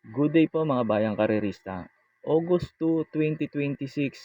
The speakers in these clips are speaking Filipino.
Good day po mga bayang karerista. August 2, 2026,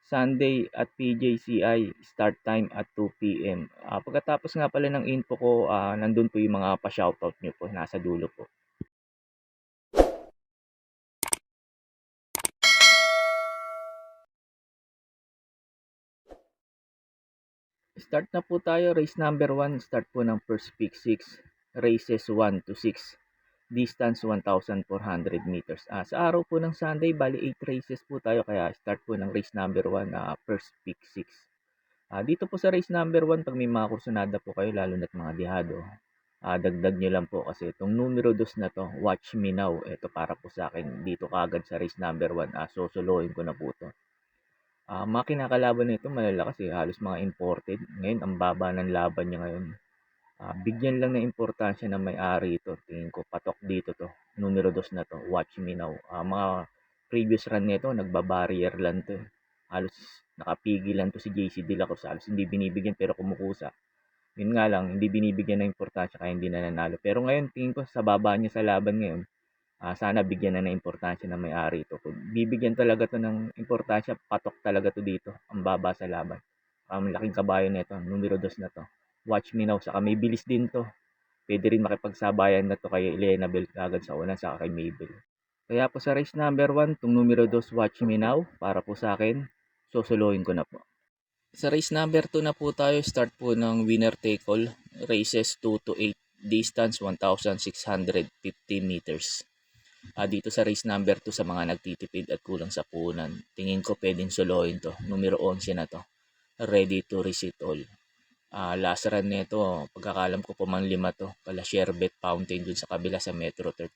Sunday at PJCI, start time at 2 p.m. Pagkatapos nga pala ng info ko, nandun po yung mga pa-shoutout nyo po, nasa dulo po. Start na po tayo, race number 1, start po ng first pick 6, races 1 to 6, distance 1,400 meters. Sa araw po ng Sunday, bali 8 races po tayo, kaya start po ng race number 1, first pick 6. Dito po sa race number 1, pag may mga kursunada po kayo, lalo na't mga dihado, dagdag nyo lang po kasi itong numero 2 na to, Watch Me Now, ito para po sa akin, dito kagad sa race number 1, susuluhin ko na po to. Mga kinakalaban nito malalakas halos mga imported. Ngayon, ang baba ng laban niya ngayon. Bigyan lang ng importansya ng may-ari ito. Tingin ko patok dito to. Numero 2 na to, Watch Me Now. Mga previous run nito, nagba-barrier lang to. Halos nakapigil lang to si JC De La Cruz. Halos hindi binibigyan pero kumukusa. Yun nga lang, hindi binibigyan ng importansya kaya hindi na nanalo. Pero ngayon, tingin ko sa baba niya sa laban ngayon, sana bigyan na ng importansya ng may-ari ito. Kung bibigyan talaga to ng importansya, patok talaga to dito. Ang baba sa laban. Ang laking kabayo nito, numero 2 na to. Watch Me Now, saka may bilis din to. Pwede rin makipagsabayan na to kay Elena Bell kagad sa una, saka kay Mabel. Kaya po sa race number 1, itong numero 2, Watch Me Now, para po sa akin, susuluhin ko na po. Sa race number 2 na po tayo, start po ng winner take all, races 2 to 8, distance 1,650 meters. Dito sa race number 2 sa mga nagtitipid at kulang sa punan, tingin ko pwedeng solohin to, numero 11 na to, Ready to Receipt All. Last run nito, pagkakalam ko pumang 5 to, pala Sherbet Fountain dun sa kabila sa Metro 3.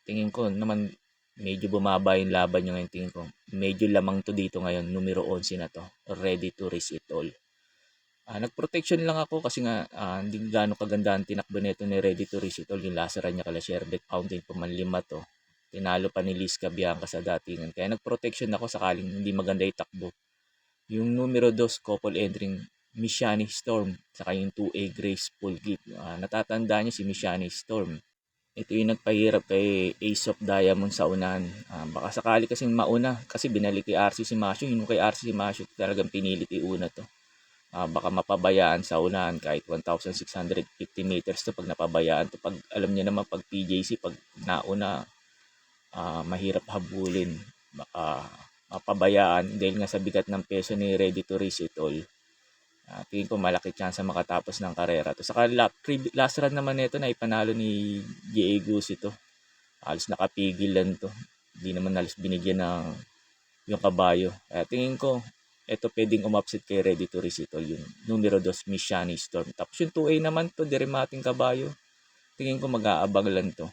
Tingin ko naman medyo bumaba yung laban nyo ngayon. Tingin ko medyo lamang to dito ngayon, numero 11 na to, Ready to Receipt All. Nag-protection lang ako kasi nga hindi gaano kaganda ang tinakbo nito ni Ready to Receipt All. Yung last run niya kala Sherbet Fountain pumang 5 to. Tinalo pa ni Liz Cabianca sa datingan. Kaya nag-protection ako sakaling hindi maganda yung takbo. Yung numero 2, couple entering Mishani Storm, saka yung 2A Graceful Gift. Natatanda niyo si Mishani Storm. Ito yung nagpahirap kay Ace of Diamond sa unahan. Baka sakali kasi mauna kasi binalik kay RC si Masyo. Yung kay RC si Masyo talagang pinilit iuna to. Baka mapabayaan sa unahan kahit 1,650 meters to pag napabayaan to. Pag alam niya naman pag PJC, pag nauna, mahirap habulin. Baka mapabayaan dahil nga sa bigat ng peso ni Ready to Receipt All. Tingin ko malaki chance makatapos ng karera to. Saka last run naman nito na ipanalo ni J.A. Goose ito. Halos nakapigil lang to. Hindi naman halos binigyan ng yung kabayo. Tingin ko ito pwedeng umupset kay Ready to Receipt All, yung numero 2 Mishani Storm. Tapos yung 2A naman to, Dirimating Kabayo. Tingin ko mag-aabang lang to.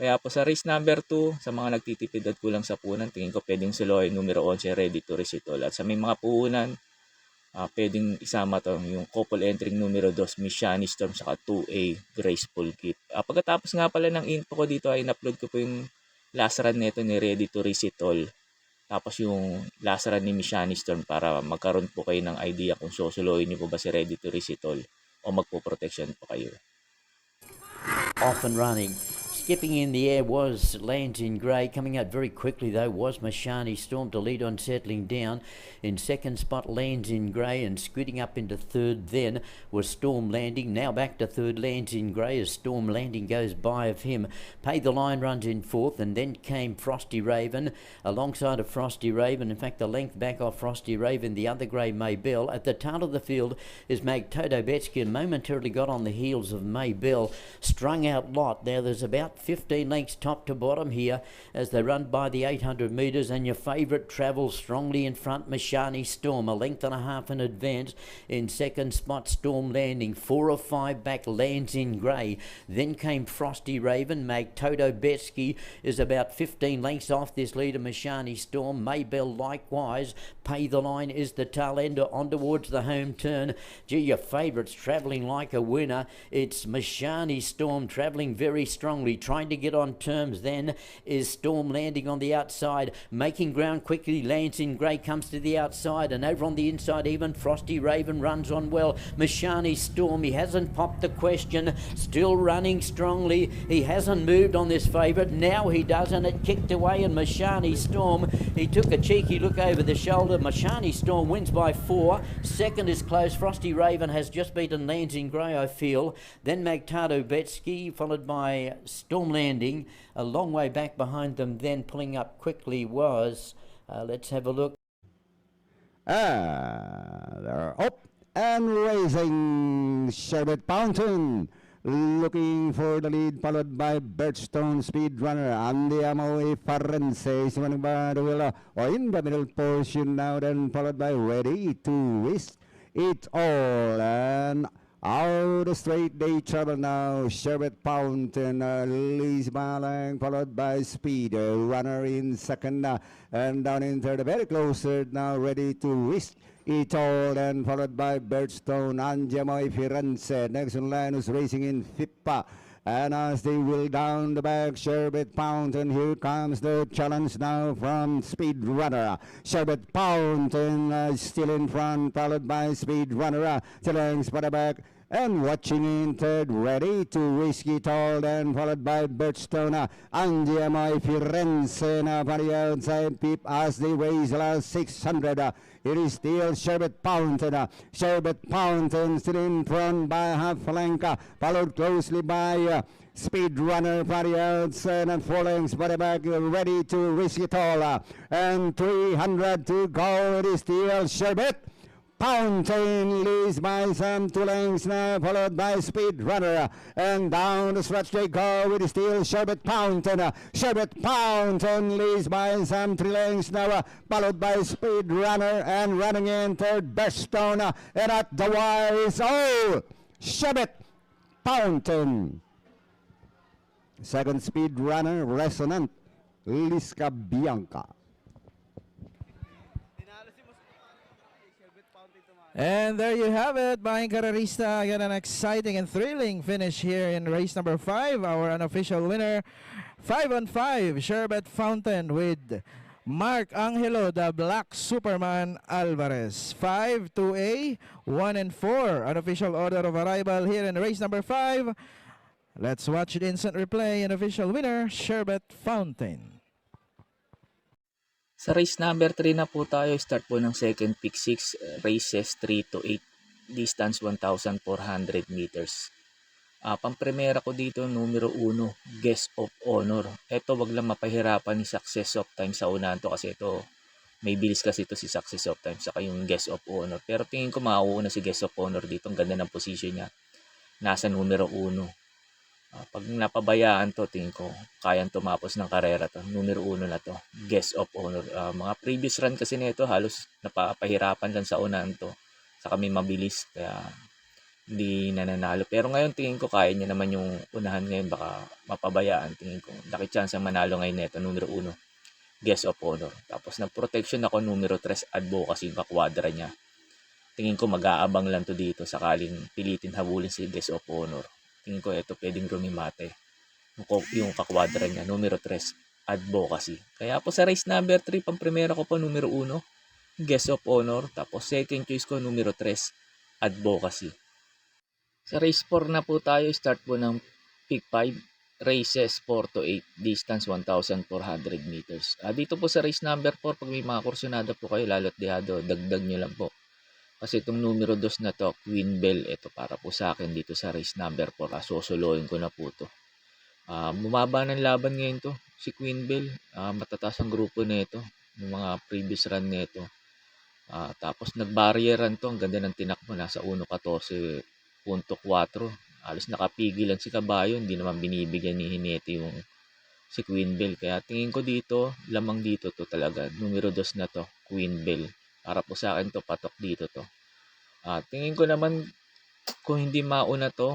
Kaya po sa race number 2, sa mga nagtitipid at kulang sa punan, tingin ko pwedeng solohin numero 11 Ready to Receipt All. At sa may mga puhunan, pwedeng isama to yung couple entering numero 2 Mishani Storm saka 2A Graceful Gift. Pagkatapos nga pala ng info ko dito ay in-upload ko po yung last run nito ni Ready to Receipt All. Tapos yung last run ni Mishani Storm para magkaroon po kayo ng idea kung susuluhin niyo po ba si Ready to Receipt All o magpo-protection po kayo. Off and running. Skipping in the air was Lands in Grey. Coming out very quickly though was Mashani Storm to lead on, settling down. In second spot Lands in Grey, and scooting up into third then was Storm Landing. Now back to third, Lands in Grey as Storm Landing goes by of him. Pay the Line runs in fourth, and then came Frosty Raven alongside of Frosty Raven. In fact, the length back off Frosty Raven, the other grey Maybell. At the tail of the field is Magtoto Betsky, and momentarily got on the heels of Maybell. Strung out lot. Now there's about 15 lengths top to bottom here as they run by the 800 metres, and your favourite travels strongly in front, Mashani Storm, a length and a half in advance. In second spot, Storm Landing, 4 or 5 back, Lands in Grey. Then came Frosty Raven. Magtoto Betsky is about 15 lengths off this leader, Mashani Storm. Maybell likewise. Pay the Line is the tail ender on towards the home turn. Gee, your favourites travelling like a winner. It's Mashani Storm travelling very strongly. trying to get on terms then is Storm Landing on the outside, making ground quickly. Lands in Grey comes to the outside, and over on the inside even Frosty Raven runs on well. Mashani Storm, he hasn't popped the question, still running strongly. He hasn't moved on this favourite. Now he does, and it kicked away, and Mashani Storm, he took a cheeky look over the shoulder. Mashani Storm wins by 4. Second is close. Frosty Raven has just beaten Lands in Grey, I feel. Then Magtado Betsky, followed by Storm Landing. A long way back behind them, then pulling up quickly was, let's have a look. They're up and racing. Sherbet Fountain looking for the lead, followed by Birchstone Speedrunner. Andiamo Farense is running by the wheel or in the middle portion now, then followed by Ready to Risk It All. And out straight they travel now. Sherbet Fountain leads Malang, followed by Speed Runner in second, and down in third, very closer now. Ready to Risk It All, and followed by Birchstone. Andiamo Firenze next in line is racing in Fippa. And as they will down the back, Sherbet Fountain, here comes the challenge now from Speed Runner. Sherbet Fountain still in front, followed by Speed Runner. Challenge for the back. And watching in third, Ready to Risk It All, then followed by Birchstone. Andiamo Firenze now for the outside peep as they race the last 600. It is still Sherbet Fountain. Sherbet Fountain still in front by half length, followed closely by Speed Runner for the outside, and 4 lengths for the back. Ready to Risk It All. And 300 to go. It is still Sherbet Fountain leads by some 2 lengths now, followed by Speed Runner. And down the stretch they go with still Sherbet Fountain. Sherbet Fountain leads by some 3 lengths now, followed by Speed Runner. And running in third, Birchstone. And at the wire is Sherbet Fountain. Second, Speed Runner, Resonant, Liska Bianca. And there you have it, mga karerista. Again, an exciting and thrilling finish here in race number 5. Our unofficial winner, 5-on-5, Sherbet Fountain with Mark Angelo, the Black Superman Alvarez. 5-2A, 1-4. Unofficial order of arrival here in race number 5. Let's watch the instant replay. And official winner, Sherbet Fountain. Sa race number 3 na po tayo, start po ng second pick 6, races 3 to 8, distance 1,400 meters. Pampremera ko dito, numero 1, Guest of Honor. Ito, wag lang mapahirapan ni Success of Time sa unahan to kasi ito, may bilis kasi ito si Success of Time saka yung Guest of Honor. Pero tingin ko mauuna si Guest of Honor dito, ang ganda ng position niya. Nasa numero 1. Pag napabayaan to, tingin ko kayang tumapos ng karera to. Numero 1 na to, Guest of Honor. Mga previous run kasi nito halos napapahirapan lang sa unahan to. Saka may mabilis kaya hindi nananalo. Pero ngayon tingin ko kaya niya naman yung unahan ngayon, baka mapabayaan. Tingin ko laki chance ang manalo ngayon nito, numero 1, Guest of Honor. Tapos nag-protection ako, numero 3, Advocacy, kakwadra niya. Tingin ko mag-aabang lang to dito sakaling pilitin habulin si Guest of Honor. Tingin ko ito pwedeng rumimate. Yung kakwadra niya, numero 3, Advocacy. Kaya po sa race number 3, pang-primera ko po numero 1, Guest of Honor. Tapos second choice ko, numero 3, Advocacy. Sa race 4 na po tayo, start po ng pick 5, races 4 to 8, distance 1,400 meters. Dito po sa race number 4, pag may mga kursunada po kayo, lalo't dehado, dagdag nyo lang po. Kasi itong numero 2 na to, Queen Bell, ito para po sa akin dito sa race number 4. Susuluin ko na po to. Bumaba ng laban ngayon to, si Queen Bell. Matataas ang grupo nito, yung mga previous run nito. Tapos nag-barrieran to, ang ganda ng tinakbo, nasa 1.14.4. Halos nakapigilan si Kabayo, hindi naman binibigyan ni Hinete yung si Queen Bell. Kaya tingin ko dito, lamang dito to talaga. Numero 2 na to, Queen Bell. Para po sa akin to, patok dito to. Tingin ko naman kung hindi mauna to,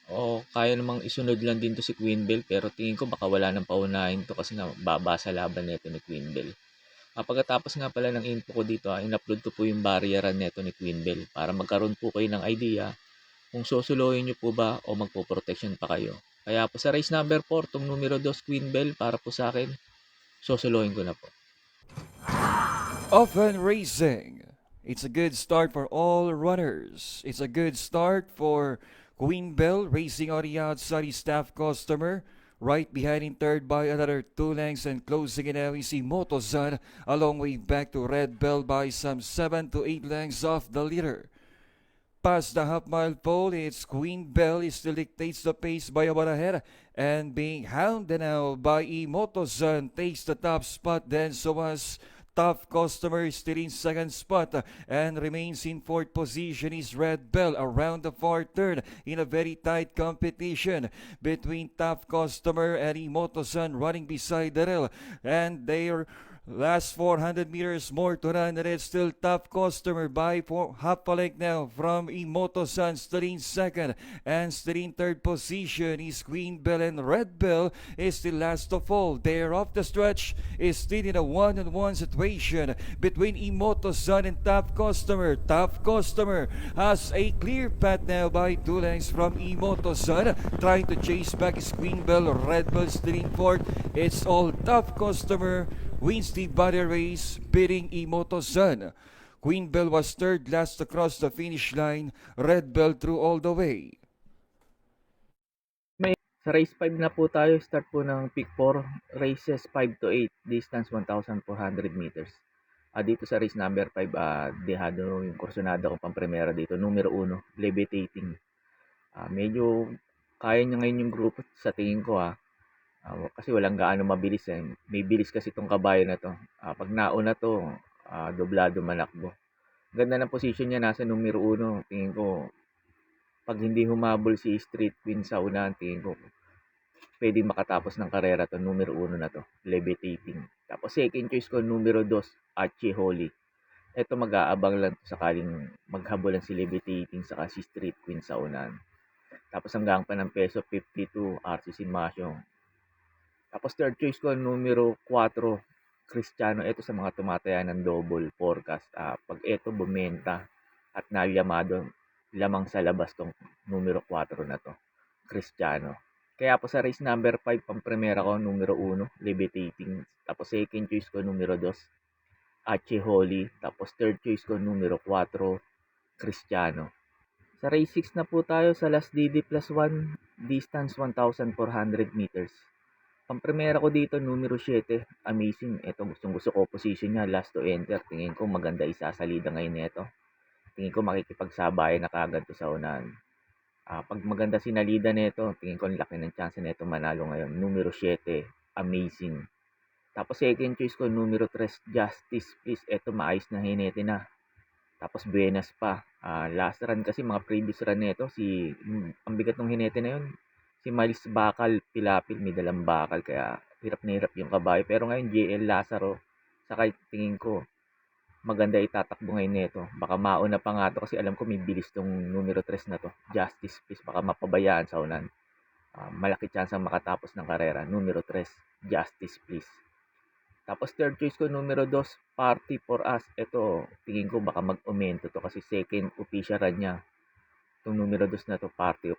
o kaya namang isunod lang din to si Queen Bell, pero tingin ko baka wala nang paunahin to kasi nga baba sa laban nito ni Queen Bell. Pagkatapos nga pala ng info ko dito, in-upload ko po yung barrieran nito ni Queen Bell para magkaroon po kayo ng idea kung susuluhin nyo po ba o magpo-protection pa kayo. Kaya po sa race number 4, tong numero 2, Queen Bell, para po sa akin, susuluhin ko na po. Open Racing. It's a good start for all runners. It's a good start for Queen Bell racing on the outside, his staff customer. Right behind in third by another 2 lengths, and closing in now we see Motozan a long way back to Red Bell by some 7 to 8 lengths off the leader. Past the half-mile pole, it's Queen Bell. It still dictates the pace by about ahead, and being hounded now by Motozan takes the top spot. Then so was Tough Customer still in second spot and remains in fourth position is Red Bell around the far third in a very tight competition between Tough Customer and Imoto-san running beside the rail, and they're last 400 meters more to run, and it's still Tough Customer by half a length now from Imoto-san, still in second, and still in third position is Queen Bell, and Red Bell is still last of all. They're off the stretch, is still in a one-on-one situation between Imoto-san and Tough Customer. Tough Customer has a clear path now by 2 lengths from Imoto-san, trying to chase back his Queen Bell. Red Bell still in fourth. It's all Tough Customer wins the body race, beating Imoto-san. Queen Bell was third last across the finish line. Red Bell through all the way. Sa race 5 na po tayo, start po ng pick 4, races 5 to 8, distance 1,400 meters. Dito sa race number 5, dehado yung kursunada kong pampremera dito, numero 1, Levitating. Medyo kaya niya ngayon yung grupo sa tingin ko kasi walang gaano mabilis May bilis kasi itong kabayo na to. Pag nauna to, doblado manakbo. Ganda ng position niya, nasa numero 1. Tingin ko, pag hindi humabol si Street Queen sa unahan, tingin ko, pwedeng makatapos ng karera to. Numero 1 na to, Levitating. Tapos second choice ko, numero 2, Archie Holly. Ito mag-aabang lang sakaling maghabulan si Levitating saka si Street Queen sa unahan. Tapos hanggang pa ng peso 52, RCC Masyong. Tapos third choice ko, numero 4, Cristiano. Ito sa mga tumataya ng double forecast. Pag ito bumenta at nalyamado, lamang sa labas tong numero 4 na to, Cristiano. Kaya po sa race number 5, pampremera ko, numero 1, Levitating. Tapos second choice ko, numero 2, Archie Holly. Tapos third choice ko, numero 4, Cristiano. Sa race 6 na po tayo sa last DD plus 1, distance 1,400 meters. Pampremera ko dito, numero 7, Amazing. Ito, gusto ko position niya, last to enter. Tingin ko maganda isasalida ngayon nito. Tingin ko makikipagsabayan na kagad to sa unahan. Pag maganda sinalida nito, tingin ko laki ng chance nito manalo ngayon. Numero 7, Amazing. Tapos second choice ko, numero 3, Justice Please. Ito, maayos na hinete na. Tapos Buenas pa. Last run kasi, mga previous run nito, ang bigat ng hinete na yun, si Miles Bakal, Pilapil, may dalang bakal, kaya hirap na hirap yung kabayo. Pero ngayon, JL Lazaro, saka tingin ko, maganda itatakbo ngayon nito. Baka mauna pa nga to kasi alam ko may bilis tong numero 3 na to. Justice Please, baka mapabayaan sa unan. Malaki chance ang makatapos ng karera. Numero 3, Justice Please. Tapos third choice ko, numero 2, Party for Us. Ito, tingin ko baka mag-aumento to kasi second official run niya. Itong numero 2 na to, Party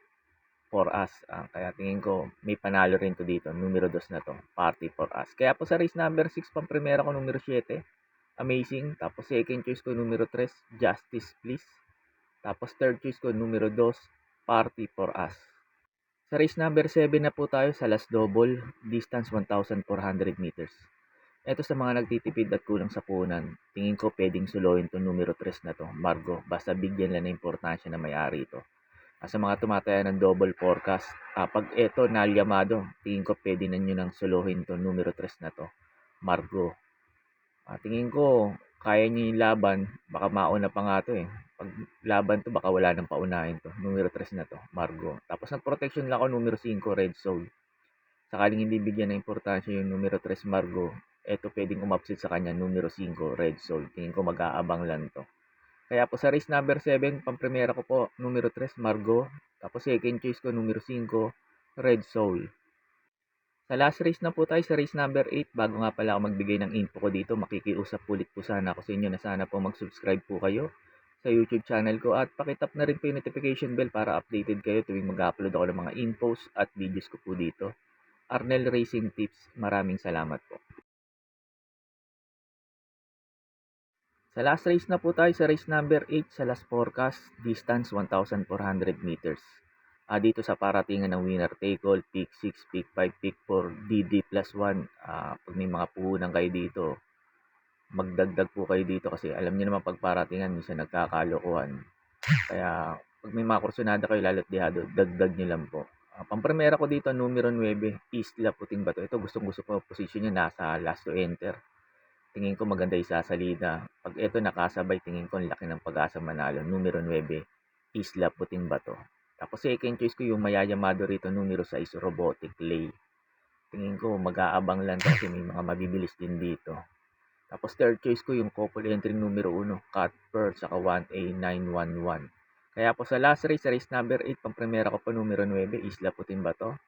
for Us. Kaya tingin ko may panalo rin to dito. Numero 2 na to, Party for Us. Kaya po sa race number 6, pampremera ko, numero 7, Amazing. Tapos second choice ko, numero 3, Justice Please. Tapos third choice ko, numero 2, Party for Us. Sa race number 7 na po tayo sa last double, distance 1,400 meters. Ito sa mga nagtitipid at kulang sa punan, tingin ko pwedeng suluhin to numero 3 na to, Margo. Basta bigyan lang ng importansya na may-ari ito. Sa mga tumataya ng double forecast, pag ito nalyamado, tingin ko pwede na nyo nang suluhin to numero 3 na to, Margo. Tingin ko kaya nyo yung laban, baka mauna pa nga to Pag laban to, baka wala nang paunahin to, numero 3 na to, Margo. Tapos nag-protection lang ako, numero 5, Red Soul. Sakaling hindi bigyan ng importansya yung numero 3, Margo, eto pwedeng umapsit sa kanya, numero 5, Red Soul. Tingin ko mag-aabang lang to. Kaya po sa race number 7, pampremera ko po, numero 3, Margo. Tapos second choice ko, numero 5, Red Soul. Sa last race na po tayo, sa race number 8, bago nga pala ako magbigay ng info ko dito, makikiusap ulit po sana ako sa inyo na sana po mag-subscribe po kayo sa YouTube channel ko at pakitap na rin po yung notification bell para updated kayo tuwing mag-upload ako ng mga infos at videos ko po dito. Arnel Racing Tips, maraming salamat po. Sa last race na po tayo sa race number 8 sa last forecast, distance 1,400 meters. Dito sa paratingan ng winner take all, pick 6, pick 5, pick 4, DD plus 1. Pag may mga puhunan kayo dito, magdagdag po kayo dito kasi alam niyo naman pag paratingan, minsan nagkakalokohan. Kaya pag may mga kursunada kayo lalo't dihado, dagdag niyo lang po. Pampremera ko dito, numero 9, Isla Puting Bato. Ito gustong-gusto ko position niya nasa last to enter. Tingin ko maganda isasalida. Pag ito nakasabay, tingin ko ang laki ng pag-asa manalo. Numero 9, Isla Puting Bato. Tapos second choice ko yung mayayamado rito, numero 6, Robotic Lay. Tingin ko mag-aabang lang to kasi may mga mabibilis din dito. Tapos third choice ko yung couple entry numero 1, Cuthbert, saka 1A911. Kaya po sa last race, sa race number 8, pang-primera ko po numero 9, Isla Puting Bato.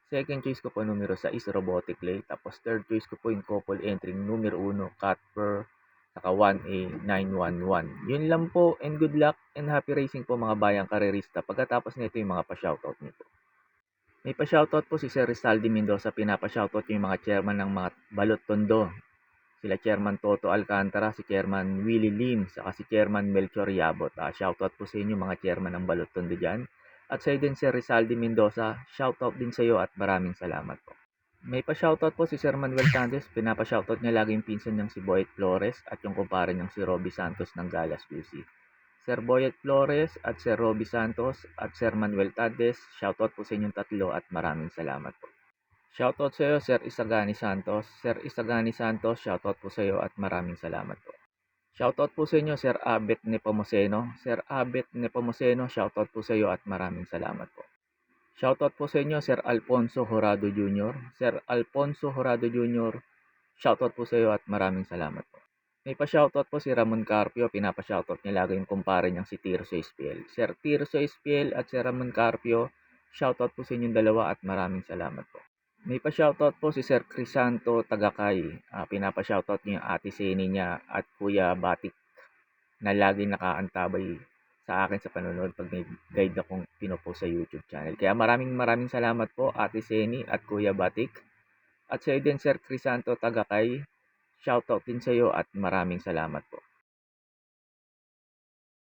Second choice ko po numero 6, Robotic Lay. Tapos third choice ko po yung couple entry numero 1, Cuthbert, saka 1A911. Yun lang po, and good luck and happy racing po mga bayang karerista. Pagkatapos nito yung mga pa-shoutout nito. May pa-shoutout po si Sir Rizaldi Mendoza. Pinapa-shoutout yung mga chairman ng mga Balot Tondo. Sila Chairman Toto Alcantara, si Chairman Willie Lim, saka si Chairman Melchor Yabot. Shoutout po sa inyo mga chairman ng Balot Tondo dyan. At sa din Sir Rizaldi Mendoza, shoutout din sa iyo at maraming salamat po. May pa-shoutout po si Sir Manuel Tandes. Pinapa-shoutout niya lagi yung pinsan niyang si Boyet Flores at yung kumpare niyang si Robby Santos ng Galas QC. Sir Boyet Flores at Sir Robby Santos at Sir Manuel Tandes, shoutout po sa inyong tatlo at maraming salamat po. Shoutout sa iyo, Sir Isagani Santos. Sir Isagani Santos, shoutout po sa iyo at maraming salamat po. Shoutout po sa inyo, Sir Abet Nepomuceno. Sir Abet Nepomuceno, shoutout po sa iyo at maraming salamat po. Shoutout po sa inyo, Sir Alfonso Horado Jr. Sir Alfonso Horado Jr., shoutout po sa iyo at maraming salamat po. May pa-shoutout po si Ramon Carpio. Pinapa-shoutout niya lagi yung kumpare niyang si Tirso SPL. Sir Tirso SPL at Sir Ramon Carpio, shoutout po sa inyong dalawa at maraming salamat po. May pa-shoutout po si Sir Crisanto Tagakay. Pinapa-shoutout niya yung ate Seni niya at Kuya Batik na lagi nakaantabay sa akin sa panonood pag may guide akong pinopost sa YouTube channel. Kaya maraming salamat po ate Seni at Kuya Batik. At sa iyo din Sir Crisanto Tagakay, shoutout din sa iyo at maraming salamat po.